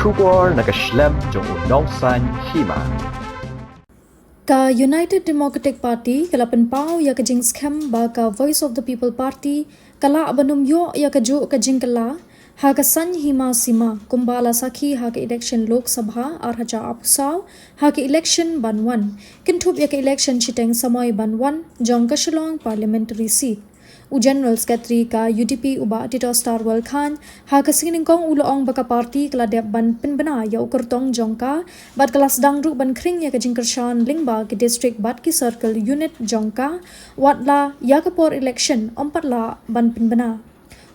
Shubor nakaslem jong unong Saiñ Hima. Ka United Democratic Party kalapan pau ya kajing scam ba ka Voice of the People Party kala abanum yo ya kaju kajing kala ha ka Saiñ Hima sima kumbala sakhi ha ka election Lok Sabha arhaja apusau ha ka election banwan kintup ya ka election chiteng samoy banwan jong ka Shillong parliamentary seat u General Secretary ka UDP uba Titos Tarwal Khan ha ka siningkong uloong baka party kala dep ban pinbana ya ukurtong jongka bat kelas dangru ban kring ya ka jingkershan lingba ke district bat ki circle unit jongka watla ya ka por election ompatla ban pinbana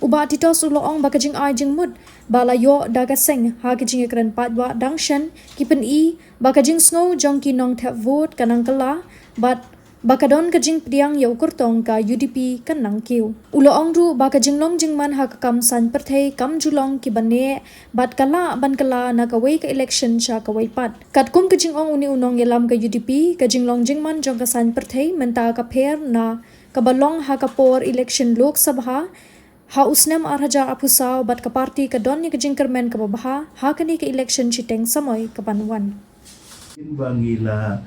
uba Titos uloong baka jing ai jing mud bala yo daga seng ha ka jing ekran patwa dangshan kipen i baka jing snow jongki nong tap vote kanang kala bat bakadon kajing pediang ya ukur tong ka UDP kan nang kiu ulo ongru bakajing long jingman ha kam san Pyrthei kam julong ki bane bat kala ban kala na Kawei ka election sha Kawei pat kat kum kajing ong uni unong yelam ka UDP kajing long jingman jong ka san Pyrthei menta ka pher na kabalong ha ka por election Lok Sabha ha usnem arhaja apusau bat ka party ka don ni kajing kermen ka babaha ha kani ka election chiteng samoy ka panwan bangila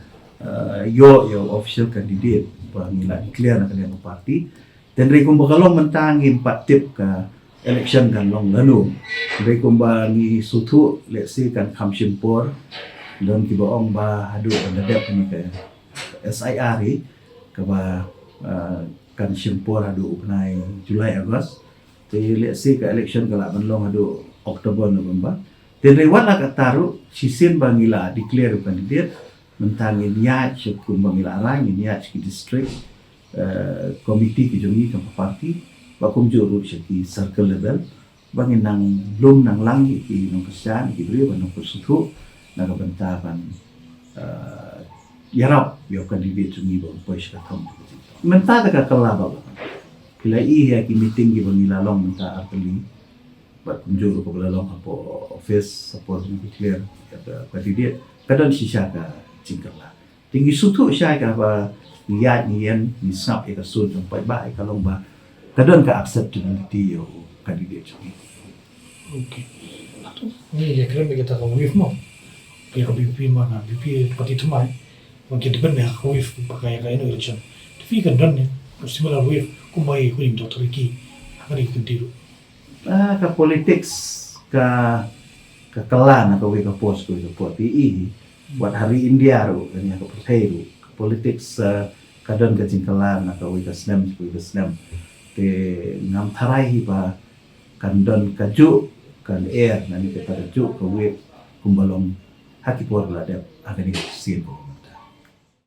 yo official candidate pangila declare na kanilang party dan ray kung bakalong mentangin patip ka election kan long lanu ray kung ba ni sutu let's say kan kamsimpor don kibaong ba hadu nadep ni ka SIR ka ba kan simpor hadu upnai Julai Agos te let's say ka election kala banlong hadu Oktober November dan ray wala ka taru sisin bangila declare candidate mentangin niat syukur bangila arang niat ki district komiti ki jongi ka party bakum juru syaki circle level bangin nang lum nang langi ki nong kesan ki beri banong persutu na ka bentaban yarap yo candidate jongi bang push ka thom menta ka kala ba kila i ya ki meeting ki bangila long menta arteli bakum juru ko long apo office support ki clear ka candidate kadon sisa ka cingkala tinggi sutu syai ka ba liat nien ni snap e ka sun jong pai ba e ka long ba kadon ka acceptability yo candidate ni okay ato ni ya krem kita ka wif mo ya ka BP mana BP pati tumai mungkin depan ya ka wif pakai ka ino election tapi kan don ni similar wif kumai kuning doktor ki hari kuntiru ka politics ka kelan atau ka pos ko PI buat hari India ru kanya ka Pyrthei ru politics kadon ka jingkalan atau ka snem ke ngam tharai ba kandon kaju kan air nani ka ju ka we kumbalong haki por la de agani sin